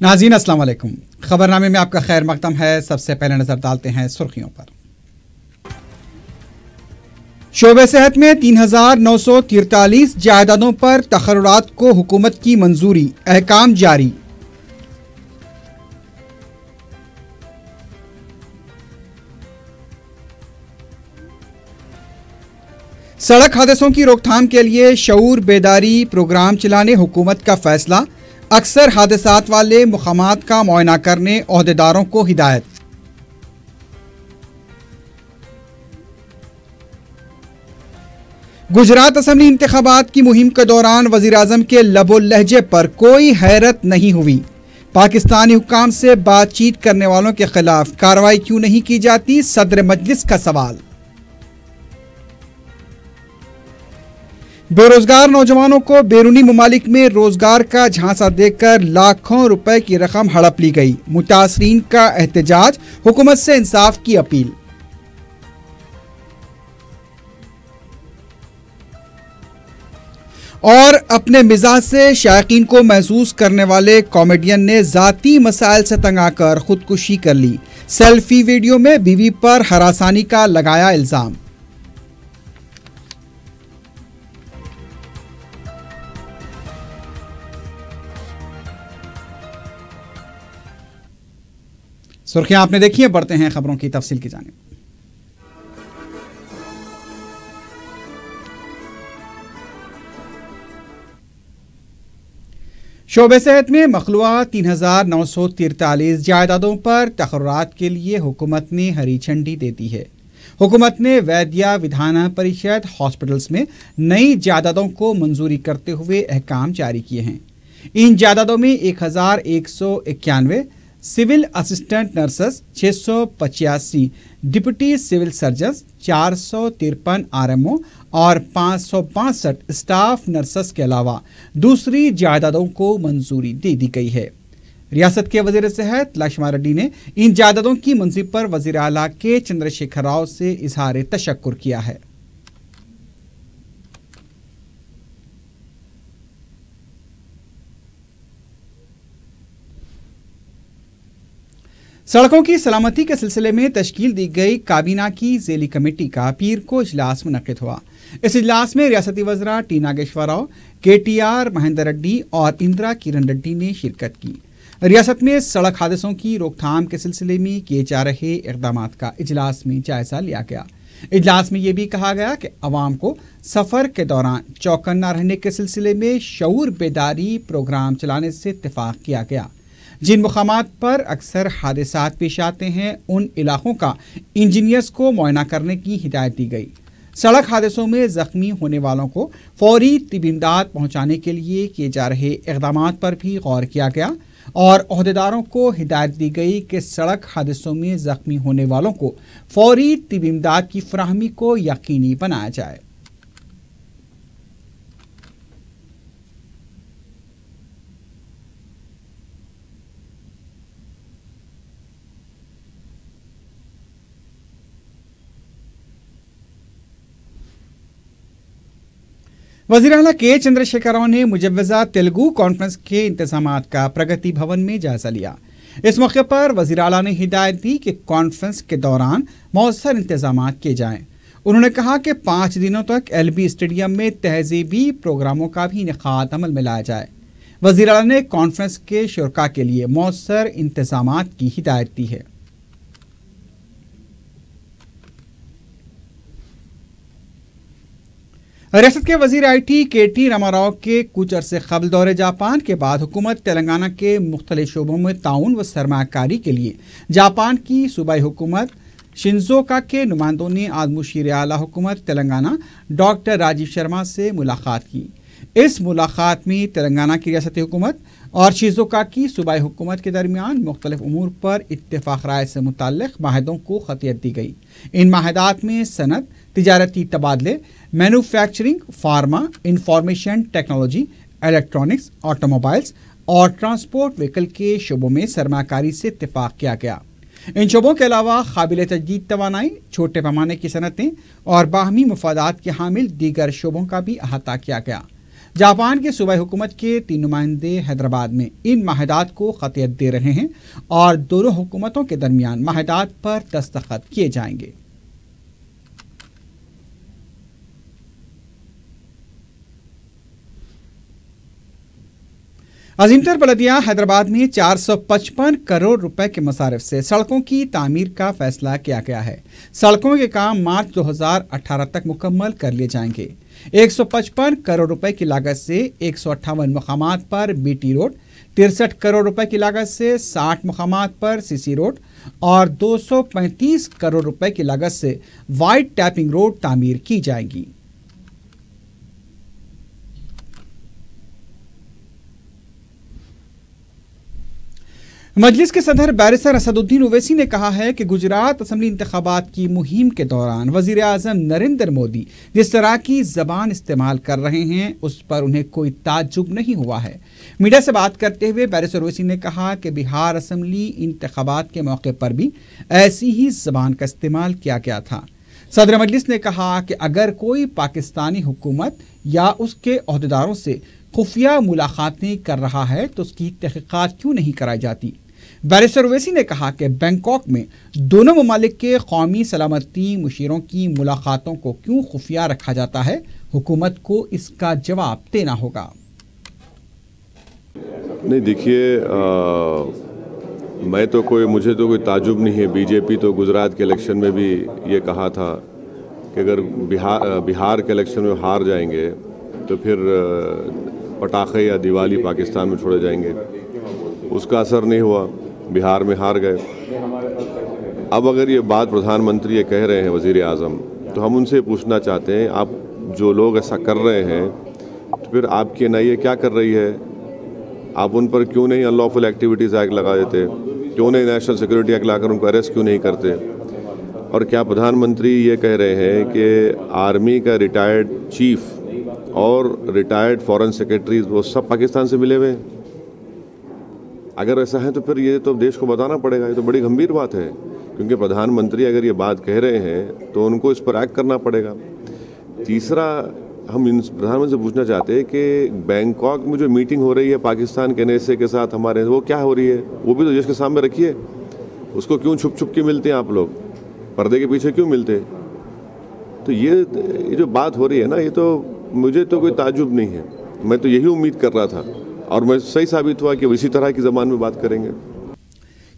नाज़रीन अस्सलाम वालेकुम। खबरनामे में आपका खैर मकदम है। सबसे पहले नजर डालते हैं सुर्खियों पर। शोबे सेहत में 3943 जायदादों पर तखर्रुरात को हुकूमत की मंजूरी, अहकाम जारी। सड़क हादसों की रोकथाम के लिए शऊर बेदारी प्रोग्राम चलाने हुकूमत का फैसला। अक्सर हादसात वाले मुकामात का मुआयना करने ओहदेदारों को हिदायत। गुजरात असम्बली इंतखाबात की मुहिम के दौरान वजीर आजम के लबो लहजे पर कोई हैरत नहीं हुई। पाकिस्तानी हुक्काम से बातचीत करने वालों के खिलाफ कार्रवाई क्यों नहीं की जाती, सदर मजलिस का सवाल। बेरोजगार नौजवानों को बैरूनी ममालिक में रोजगार का झांसा देकर लाखों रुपए की रकम हड़प ली गई। मुतासरीन का एहतजाज, हुकूमत से इंसाफ की अपील। और अपने मिजाज से शायकीन को महसूस करने वाले कॉमेडियन ने जाती मसाइल से तंग आकर खुदकुशी कर ली। सेल्फी वीडियो में बीवी पर हरासानी का लगाया इल्जाम। सुर्खियां आपने देखी है, बढ़ते हैं खबरों की तफसील की जानिब। शोबे सेहत में मखलूआ 3943 जायदादों पर तखर्रुरात के लिए हुकूमत ने हरी झंडी दे दी है। हुकूमत ने वैद्या विधान परिषद हॉस्पिटल्स में नई जायदादों को मंजूरी करते हुए अहकाम जारी किए हैं। इन जायदादों में 1191 civil assistant nurses, 685 deputy civil surgeons, 453 RMO और 562 स्टाफ नर्सेस के अलावा दूसरी जायदादों को मंजूरी दे दी गई है। रियासत के वजीर सेहत लक्ष्मण रेड्डी ने इन जायदादों की मंजूरी पर वजीर आला के चंद्रशेखर राव से इजहार तशक्कुर किया है। सड़कों की सलामती के सिलसिले में तश्कील दी गई काबीना की ज़ेली कमेटी का पीर को इजलास मुनक्किद हुआ। इस इजलास में रियासती वज़रा टी नागेश्वर राव, KTR महेंद्र रेड्डी और इंदिरा किरण रेड्डी ने शिरकत की। रियासत में सड़क हादसों की रोकथाम के सिलसिले में किए जा रहे इक़दाम का इजलास में जायजा लिया गया। इजलास में यह भी कहा गया कि अवाम को सफ़र के दौरान चौकन्ना रहने के सिलसिले में शऊर बेदारी प्रोग्राम चलाने से इत्तेफाक किया गया। जिन मुकामात पर अक्सर हादसात पेश आते हैं, उन इलाकों का इंजीनियर्स को मुआयना करने की हिदायत दी गई। सड़क हादसों में जख्मी होने वालों को फौरी तिब्बी इमदाद पहुंचाने के लिए किए जा रहे इक़दाम पर भी गौर किया गया और ओहदेदारों को हिदायत दी गई कि सड़क हादसों में जख्मी होने वालों को फौरी तिब्बी इमदाद की फराहमी को यकीनी बनाया जाए। वज़ीर आला के चंद्रशेखर राव ने मुजव्वज़ा तेलुगु कॉन्फ्रेंस के इंतजामात का प्रगति भवन में जायजा लिया। इस मौके पर वज़ीर आला ने हिदायत दी कि कॉन्फ्रेंस के दौरान मौसर इंतजाम किए जाएं। उन्होंने कहा कि 5 दिनों तक LB स्टेडियम में तहज़ीबी प्रोग्रामों का भी इनेकाद अमल में लाया जाए। वज़ीर आला ने कॉन्फ्रेंस के शुरका के लिए मौसर इंतजामात की हिदायत दी है। रियासत के वजीर IT KT रामाराव के कुछ अरसे कबल दौरे जापान के बाद हुकूमत तेलंगाना के मुख्तलिफ शोबों में ताउन व सरमाकारी के लिए जापान की सूबाई हुकूमत शिंजो का के नुमाइंदों ने आज मुशीर आला हुकूमत तेलंगाना डॉक्टर राजीव शर्मा से मुलाकात की। इस मुलाकात में तेलंगाना की रियासती हुकूमत और शिजुओका की सूबाई हुकूमत के दरमियान मुख्तलिफ उमूर पर इत्तेफाक राय से मुताल्लिक़ माहिदों को खतियत दी गई। इन माहिदात में सनत, तिजारती तबादले, manufacturing, pharma, information technology, electronics, automobiles और ट्रांसपोर्ट व्हीकल के शोबों में सरमाकारी से इत्तेफाक किया गया। इन शोबों के अलावा काबिल तजदीद तवानाई, छोटे पैमाने की सनतें और बाहमी मुफादात के हामिल दीगर शोबों का भी अहाता किया गया। जापान के सूबाई हुकूमत के 3 नुमाइंदे हैदराबाद में इन माहिदात को खतियत दे रहे हैं और दोनों हुकूमतों के दरमियान माहिदात पर दस्तखत किए जाएंगे। अजीमतर बलदिया हैदराबाद में 455 करोड़ रुपए के मसारिफ से सड़कों की तामीर का फैसला किया गया है। सड़कों के काम मार्च 2018 तक मुकम्मल कर लिए जाएंगे। 155 करोड़ रुपए की लागत से 158 मकामात पर बीटी रोड, 63 करोड़ रुपए की लागत से 60 मकामात पर सीसी रोड और 235 करोड़ रुपए की लागत से वाइड टैपिंग रोड तामीर की जाएंगी। मजलिस के सदर बैरिस्टर असदुद्दीन ओवैसी ने कहा है कि गुजरात असम्बली इंतखाबात की मुहिम के दौरान वजीर आज़म नरेंद्र मोदी जिस तरह की ज़बान इस्तेमाल कर रहे हैं उस पर उन्हें कोई ताज्जुब नहीं हुआ है। मीडिया से बात करते हुए बैरिस्टर ओवैसी ने कहा कि बिहार असम्बली इंतखाबात के मौके पर भी ऐसी ही ज़बान का इस्तेमाल किया गया था। सदर मजलिस ने कहा कि अगर कोई पाकिस्तानी हुकूमत या उसके अहदेदारों से खुफिया मुलाकातें कर रहा है तो उसकी तहकीकात क्यों नहीं कराई जाती। बैरिस्टर ओवैसी ने कहा कि बैंकॉक में दोनों ममालिक के कौमी सलामती मुशीरों की मुलाकातों को क्यों खुफिया रखा जाता है, हुकूमत को इसका जवाब देना होगा। नहीं देखिए, मुझे तो कोई ताजुब नहीं है। बीजेपी तो गुजरात के इलेक्शन में भी ये कहा था कि अगर बिहार के इलेक्शन में हार जाएंगे तो फिर पटाखे या दिवाली पाकिस्तान में छोड़े जाएंगे। उसका असर नहीं हुआ, बिहार में हार गए। अब अगर ये बात प्रधानमंत्री ये कह रहे हैं वज़ीर आज़म, तो हम उनसे पूछना चाहते हैं, आप जो लोग ऐसा कर रहे हैं तो फिर आपकी एनआईए क्या कर रही है? आप उन पर क्यों नहीं अनलॉफुल एक्टिविटीज़ एक्ट लगा देते? क्यों नहीं नेशनल सिक्योरिटी एक्ट लाकर उनको अरेस्ट क्यों नहीं करते? और क्या प्रधानमंत्री ये कह रहे हैं कि आर्मी का रिटायर्ड चीफ और रिटायर्ड फॉरेन सेक्रेटरी वो सब पाकिस्तान से मिले हुए हैं? अगर ऐसा है तो फिर ये तो देश को बताना पड़ेगा। ये तो बड़ी गंभीर बात है, क्योंकि प्रधानमंत्री अगर ये बात कह रहे हैं तो उनको इस पर एक्ट करना पड़ेगा। तीसरा, हम प्रधानमंत्री से पूछना चाहते हैं कि बैंकॉक में जो मीटिंग हो रही है पाकिस्तान के एनएसए के साथ हमारे, वो क्या हो रही है? वो भी तो देश के सामने रखिए। उसको क्यों छुप छुप के मिलते हैं आप लोग? पर्दे के पीछे क्यों मिलते हैं? तो ये जो बात हो रही है ना, ये तो मुझे तो कोई ताजुब नहीं है। मैं तो यही उम्मीद कर रहा था और मैं सही साबित हुआ कि इसी तरह की ज़बान में बात करेंगे।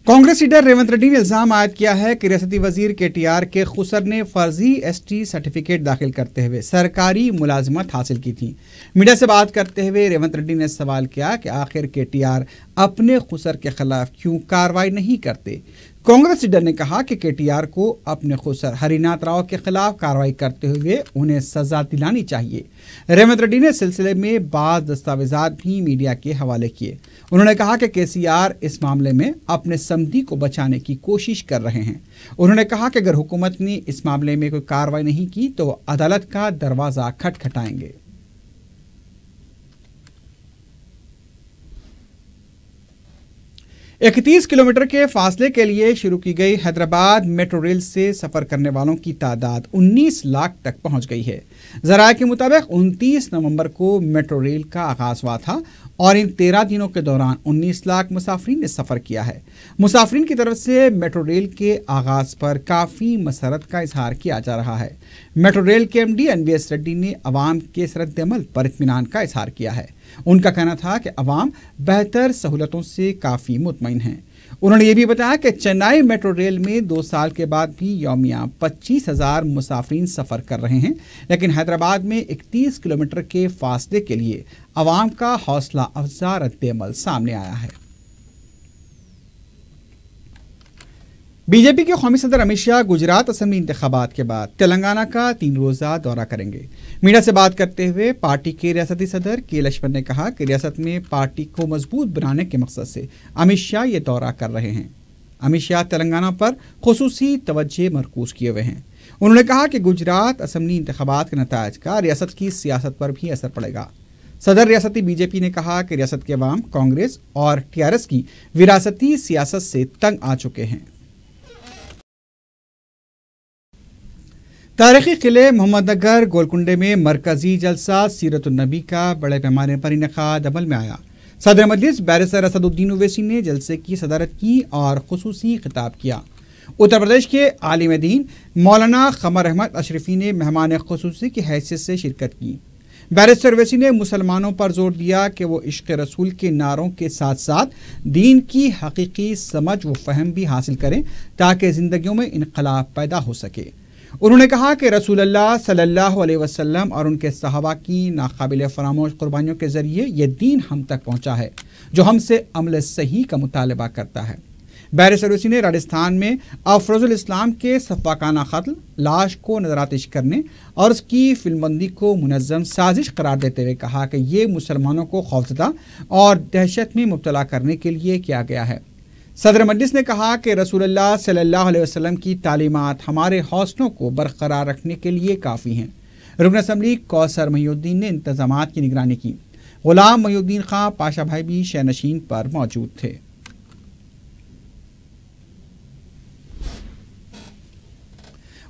कांग्रेस लीडर रेवंत रेड्डी ने इल्जाम आयद किया है कि रियासती वजीर केटीआर के खुसर ने फर्जी एसटी सर्टिफिकेट दाखिल करते हुए सरकारी मुलाजमत हासिल की थी। मीडिया से बात करते हुए रेवंत रेड्डी ने सवाल किया कि आखिर केटीआर अपने खुसर के खिलाफ क्यों कार्रवाई नहीं करते। कांग्रेस लीडर ने कहा कि केटीआर को अपने खुसर हरिनाथ राव के खिलाफ कार्रवाई करते हुए उन्हें सजा दिलानी चाहिए। रेवंत रेड्डी ने सिलसिले में बाज़ दस्तावेजात भी मीडिया के हवाले किए। उन्होंने कहा कि केसीआर इस मामले में अपने समधी को बचाने की कोशिश कर रहे हैं। उन्होंने कहा कि अगर हुकूमत ने इस मामले में कोई कार्रवाई नहीं की तो अदालत का दरवाजा खटखटाएंगे। एक 30 किलोमीटर के फासले के लिए शुरू की गई हैदराबाद मेट्रो रेल से सफर करने वालों की तादाद 19 लाख तक पहुंच गई है। ज़राए के मुताबिक 29 नवंबर को मेट्रो रेल का आगाज हुआ था और इन 13 दिनों के दौरान 19 लाख मुसाफिरीन ने सफ़र किया है। मुसाफिरीन की तरफ से मेट्रो रेल के आगाज पर काफ़ी मसरत का इजहार किया जा रहा है। मेट्रो रेल के एमडी एनवीएस रेड्डी ने अवाम के इस रद्द-ए-अमल पर इत्मीनान का इजहार किया है। उनका कहना था कि अवाम बेहतर सहूलतों से काफ़ी मुतमईन हैं। उन्होंने ये भी बताया कि चेन्नई मेट्रो रेल में 2 साल के बाद भी यौमिया 25,000 मुसाफिरीन सफ़र कर रहे हैं, लेकिन हैदराबाद में 31 किलोमीटर के फासले के लिए अवाम का हौसला अफजा रद्द-ए-अमल सामने आया है। बीजेपी के कौमी सदर अमित शाह गुजरात असम्बली इंतखाबात के बाद तेलंगाना का 3 रोज़ा दौरा करेंगे। मीडिया से बात करते हुए पार्टी के रियासती सदर के लक्ष्मण ने कहा कि रियासत में पार्टी को मजबूत बनाने के मकसद से अमित शाह ये दौरा कर रहे हैं। अमित शाह तेलंगाना पर खुसूसी तवज्जो मरकूज किए हुए हैं। उन्होंने कहा कि गुजरात असम्बली इंतखाबात के नतायज का रियासत की सियासत पर भी असर पड़ेगा। सदर रियासती बीजेपी ने कहा कि रियासत के अवाम कांग्रेस और टीआरएस की विरासती सियासत से तंग आ चुके हैं। تاریخی قلعے محمد نگر گولکنڈے میں مرکزی جلسہ سیرت النبی کا بڑے پیمانے پر انعقاد عمل میں آیا۔ صدر مجلس بیرسٹر اسد الدین اویسی نے جلسے کی صدارت کی اور خصوصی خطاب کیا۔ اتر پردیش کے عالم دین مولانا قمر احمد اشرفی نے مہمان خصوصی کی حیثیت سے شرکت کی۔ بیرسٹر اویسی نے مسلمانوں پر زور دیا کہ وہ عشق رسول کے نعروں کے ساتھ ساتھ دین کی حقیقی سمجھ و فہم بھی حاصل کریں تاکہ زندگیوں میں انقلاب پیدا ہو سکے۔ انہوں نے کہا کہ رسول اللہ صلی اللہ علیہ وسلم اور ان کے صحابہ کی ناقابل فراموش قربانیوں کے ذریعے یہ دین ہم تک پہنچا ہے جو ہم سے عمل صحیح کا مطالبہ کرتا ہے۔ بیرسٹر اویسی نے راجستھان میں افروز الاسلام کے سفاکانہ قتل، لاش کو نظر آتش کرنے اور اس کی فلم بندی کو منظم سازش قرار دیتے ہوئے کہا کہ یہ مسلمانوں کو خوفزدہ اور دہشت میں مبتلا کرنے کے لیے کیا گیا ہے۔ صدر مجلس نے کہا کہ رسول اللہ صلی اللہ علیہ وسلم کی تعلیمات ہمارے حوصلوں کو برقرار رکھنے کے لیے کافی ہیں۔ رکن اسمبلی کوثر محی الدین نے انتظامات کی نگرانی کی۔ غلام محی الدین خان پاشا بھائی بھی شہنشین پر موجود تھے۔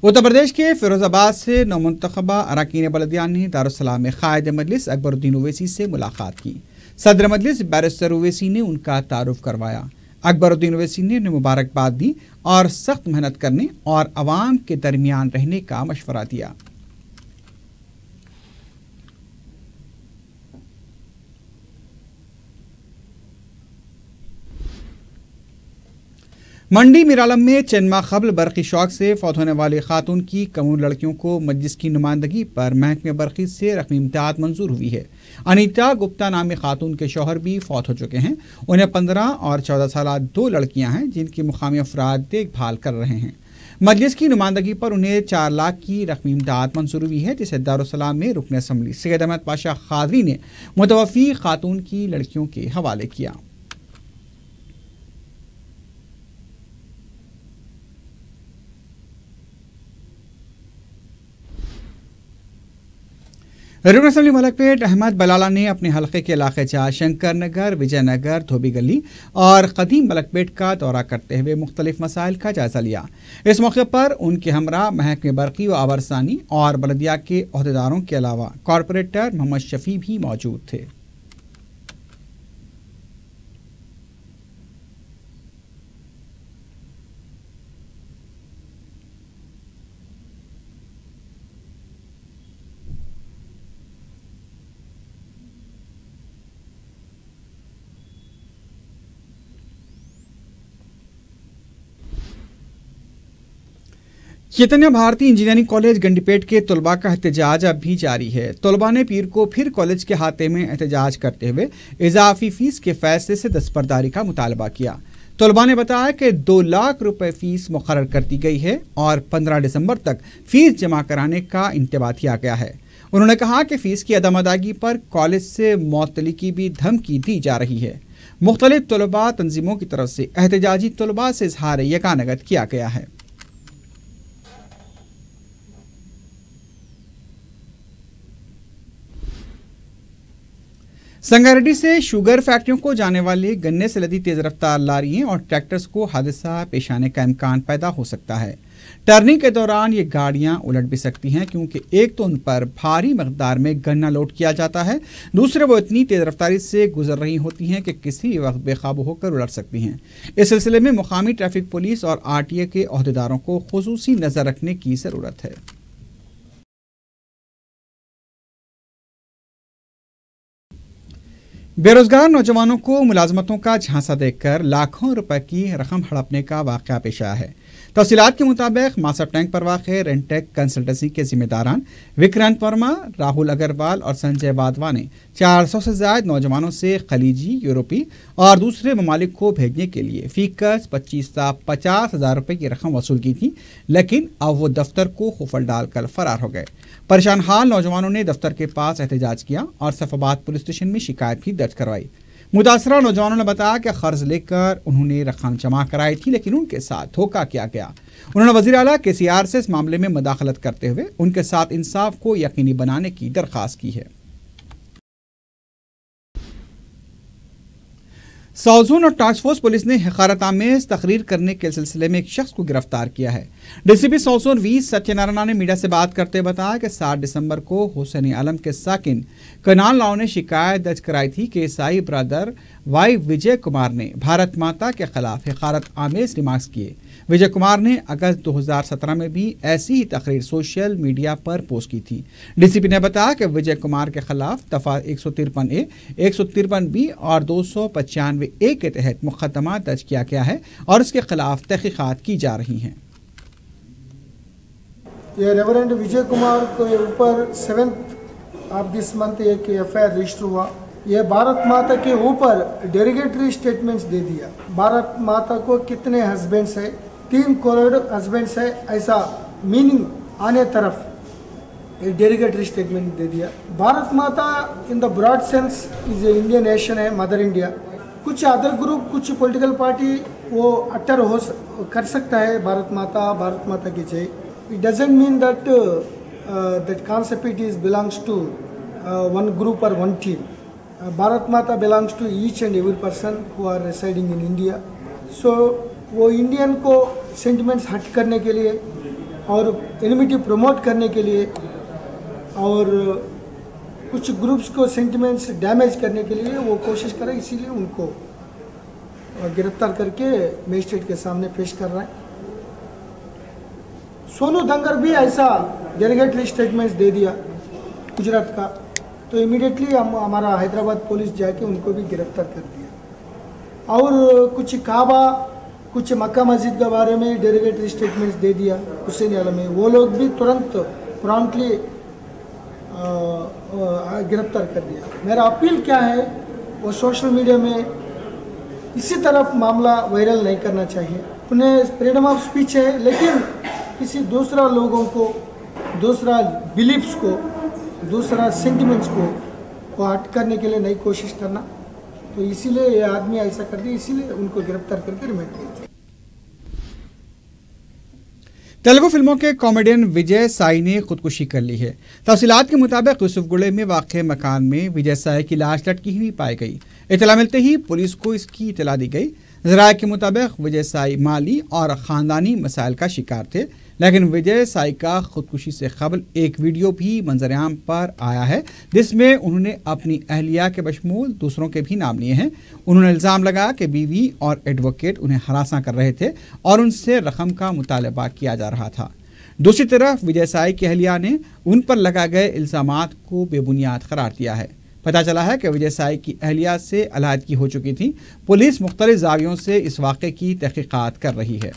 اتر پردیش کے فیروز آباد سے نومنتخبہ اراکین بلدیہ نے دارالسلام میں قائد مجلس اکبر الدین اویسی سے ملاقات کی۔ صدر مجلس بیرسٹر اویسی نے ان کا تعارف کروایا۔ اکبر الدین اویسی نے انہیں مبارکباد دی اور سخت محنت کرنے اور عوام کے درمیان رہنے کا مشورہ دیا۔ منڈی میرالم میں چند ماہ قبل برقی شاک سے فوت ہونے والی خاتون کی کمون لڑکیوں کو مجلس کی نمائندگی پر محکمہ برقی سے رقمی امداد منظور ہوئی ہے۔ انیتا گپتا نامی خاتون کے شوہر بھی فوت ہو چکے ہیں۔ انہیں 15 اور 14 سالہ 2 لڑکیاں ہیں جن کی مقامی افراد دیکھ بھال کر رہے ہیں۔ مجلس کی نمائندگی پر انہیں 4 لاکھ کی رقمی امداد منظور ہوئی ہے جسے دارالسلام میں رکن اسمبلی سید احمد پاشا قادری نے متوفی خاتون کی لڑکیوں کے حوالے کیا۔ رکن اسمبلی ملک پیٹ احمد بلالہ نے اپنے حلقے کے علاقے جات شنکر نگر، وجے نگر، دھوبی گلی اور قدیم ملک پیٹ کا دورہ کرتے ہوئے مختلف مسائل کا جائزہ لیا۔ اس موقع پر ان کے ہمراہ محکمہ برقی و آبرسانی اور بلدیہ کے عہدیداروں کے علاوہ کارپوریٹر محمد شفیع بھی موجود تھے۔ چیتنیہ بھارتی انجینئرنگ کالج گنڈی پیٹ کے طلباء کا احتجاج اب بھی جاری ہے۔ طلباء نے پیر کو پھر کالج کے احاطے میں احتجاج کرتے ہوئے اضافی فیس کے فیصلے سے دستبرداری کا مطالبہ کیا۔ طلباء نے بتایا کہ 2 لاکھ روپے فیس مقرر کر دی گئی ہے اور 15 دسمبر تک فیس جمع کرانے کا انتباہ کیا گیا ہے۔ انہوں نے کہا کہ فیس کی عدم ادائیگی پر کالج سے معطلی کی بھی دھمکی دی جا رہی ہے۔ مختلف طلباء تنظیموں کی طرف سے احتجاجی طلباء سے اظہار یکانگت کیا گیا ہے۔ سنگاریڈی سے شوگر فیکٹریوں کو جانے والی گنے سے لدی تیز رفتار لاریاں اور ٹریکٹرز کو حادثہ پیش آنے کا امکان پیدا ہو سکتا ہے۔ ٹرننگ کے دوران یہ گاڑیاں الٹ بھی سکتی ہیں کیونکہ ایک تو ان پر بھاری مقدار میں گنا لوڈ کیا جاتا ہے، دوسرے وہ اتنی تیز رفتاری سے گزر رہی ہوتی ہیں کہ کسی بھی وقت بے قابو ہو کر الٹ سکتی ہیں۔ اس سلسلے میں مقامی ٹریفک پولیس اور RTA کے عہدیداروں کو خصوصی نظر رکھنے کی ضرورت ہے۔ بے روزگار نوجوانوں کو ملازمتوں کا جھانسا دے کر لاکھوں روپے کی رقم ہڑپنے کا واقعہ پیش آیا ہے۔ تفصیلات کے مطابق ماسب ٹینک پر واقع رینٹیک کنسلٹنسی کے ذمہ داران وکرانت ورما، راہل اگروال اور سنجے وادوا نے 400 سے زائد نوجوانوں سے خلیجی، یورپی اور دوسرے ممالک کو بھیجنے کے لیے فی کس 25 تا 50,000 روپے کی رقم وصول کی تھی، لیکن اب وہ دفتر کو قفل ڈال کر فرار ہو گئے۔ پریشان حال نوجوانوں نے دفتر کے پاس احتجاج کیا اور صفاباد پولیس اسٹیشن میں شکایت بھی درج کروائی۔ متاثرہ نوجوانوں نے بتایا کہ قرض لے کر انہوں نے رقم جمع کرائی تھی لیکن ان کے ساتھ دھوکہ کیا گیا۔ انہوں نے وزیر اعلیٰ KCR سے اس معاملے میں مداخلت کرتے ہوئے ان کے ساتھ انصاف کو یقینی بنانے کی درخواست کی ہے۔ ساؤتھ زون اور ٹاسک فورس پولیس نے حقارت آمیز تقریر کرنے کے سلسلے میں ایک شخص کو گرفتار کیا ہے۔ ڈی سی پی ساؤتھ زون وی ستیہ نارائنا نے میڈیا سے بات کرتے ہوئے بتایا کہ 7 دسمبر کو حسین عالم کے ساکن کنال راؤ نے شکایت درج کرائی تھی کہ عیسائی برادر وائی وجے کمار نے بھارت ماتا کے خلاف حقارت آمیز ریمارکس کیے۔ وجے کمار نے اگست 2017 میں بھی ایسی ہی تقریر سوشل میڈیا پر پوسٹ کی تھی۔ ڈی سی پی نے بتایا کہ وجے کمار کے خلاف دفعہ 153A، 153B اور 295A کے تحت مقدمہ درج کیا گیا ہے اور اس کے خلاف تحقیقات کی جا رہی ہیں۔ یہ ریورنڈ وجے کمار کے اوپر 7th آف دس منتھ ایک FIR رجسٹر ہوا۔ یہ بھارت ماتا کے اوپر ڈیریگیٹری اسٹیٹمنٹس دے دیا۔ بھارت ماتا کو کتنے ہسبینڈس ہے، 3 کروڑ ہسبینڈس ہے، ایسا میننگ آنے طرف ڈیریگیٹری اسٹیٹمنٹ دے دیا۔ Bharat Mata in the broad sense is a Indian nation ہے، مدر انڈیا۔ کچھ ادر گروپ، کچھ پولیٹیکل پارٹی وہ اٹر کر سکتا ہے بھارت ماتا کی جے۔ It doesn't mean that that concept is belongs to one group or one team. Bharat Mata belongs to each and every person who are residing in India. So وہ Indian کو sentiments ہٹ کرنے کے لیے اور انیمیٹی پروموٹ کرنے کے لیے اور کچھ گروپس کو سینٹیمنٹس ڈیمیج کرنے کے لیے وہ کوشش کر رہے ہیں، اسی لیے ان کو گرفتار کر کے میجسٹریٹ کے سامنے پیش کر رہا ہے۔ سونو دنگر بھی ایسا ڈیلیگیٹری اسٹیٹمنٹس دے دیا گجرات کا، تو امیڈیٹلی ہمارا حیدرآباد پولیس جا کے ان کو بھی گرفتار کر دیا۔ اور کچھ کعبہ، کچھ مکہ مسجد کے بارے میں ڈیلیگیٹری اسٹیٹمنٹس دے دیا حسین عالم میں، وہ لوگ بھی ترنت پرامپٹلی گرفتار کر دیا۔ میرا اپیل کیا ہے، وہ سوشل میڈیا میں اسی طرف معاملہ وائرل نہیں کرنا چاہیے۔ اپنے فریڈم آف اسپیچ ہے، لیکن کسی دوسرا لوگوں کو، دوسرا بلیفس کو، دوسرا سینٹیمنٹس کو ہٹ کرنے کے لیے نہیں کوشش کرنا۔ تو اسی لیے یہ آدمی ایسا کر دیا، اسی لیے ان کو گرفتار کر کے ریمانڈ کیا۔ تیلگو فلموں کے کامیڈین وجے سائی نے خودکشی کر لی ہے۔ تفصیلات کے مطابق یوسف گڑے میں واقع مکان میں وجے سائی کی لاش لٹکی ہوئی پائی گئی۔ اطلاع ملتے ہی پولیس کو اس کی اطلاع دی گئی۔ ذرائع کے مطابق وجے سائی مالی اور خاندانی مسائل کا شکار تھے، لیکن وجے سائی کا خودکشی سے قبل ایک ویڈیو بھی منظر عام پر آیا ہے جس میں انہوں نے اپنی اہلیہ کے بشمول دوسروں کے بھی نام لیے ہیں۔ انہوں نے الزام لگایا کہ بیوی اور ایڈوکیٹ انہیں ہراساں کر رہے تھے اور ان سے رقم کا مطالبہ کیا جا رہا تھا۔ دوسری طرف وجے سائی کی اہلیہ نے ان پر لگائے گئے الزامات کو بے بنیاد قرار دیا ہے۔ پتہ چلا ہے کہ وجے سائی کی اہلیہ سے علیحدگی ہو چکی تھی۔ پولیس مختلف زاویوں سے اس واقعے کی تحقیقات کر رہی ہے۔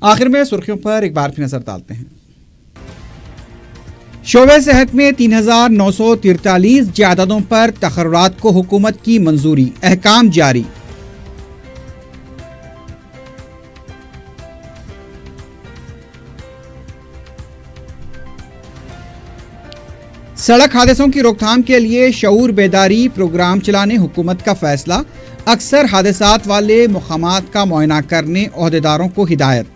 آخر میں سرخیوں پر ایک بار پھر نظر ڈالتے ہیں۔ شعبہ صحت میں 3943 جائیدادوں پر تقررات کو حکومت کی منظوری، احکام جاری۔ سڑک حادثوں کی روک تھام کے لیے شعور بیداری پروگرام چلانے حکومت کا فیصلہ، اکثر حادثات والے مقامات کا معائنہ کرنے عہدیداروں کو ہدایت۔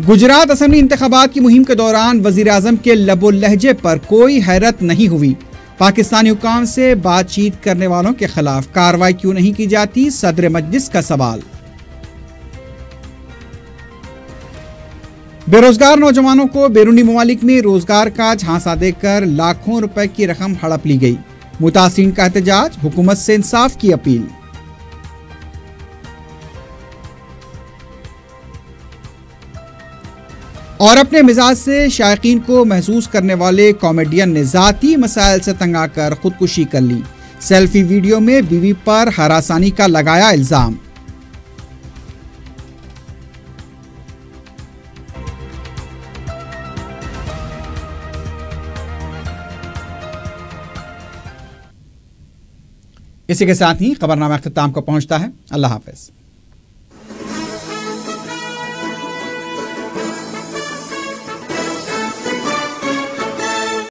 گجرات اسمبلی انتخابات کی مہم کے دوران وزیر اعظم کے لب و لہجے پر کوئی حیرت نہیں ہوئی۔ پاکستانی حکام سے بات چیت کرنے والوں کے خلاف کارروائی کیوں نہیں کی جاتی، صدر مجلس کا سوال۔ بے روزگار نوجوانوں کو بیرونی ممالک میں روزگار کا جھانسا دے کر لاکھوں روپے کی رقم ہڑپ لی گئی، متاثرین کا احتجاج، حکومت سے انصاف کی اپیل۔ اور اپنے مزاج سے شائقین کو محظوظ کرنے والے کامیڈین نے ذاتی مسائل سے تنگ آ کر خودکشی کر لی، سیلفی ویڈیو میں بیوی پر ہراسانی کا لگایا الزام۔ اسی کے ساتھ ہی خبرنامہ اختتام کو پہنچتا ہے۔ اللہ حافظ۔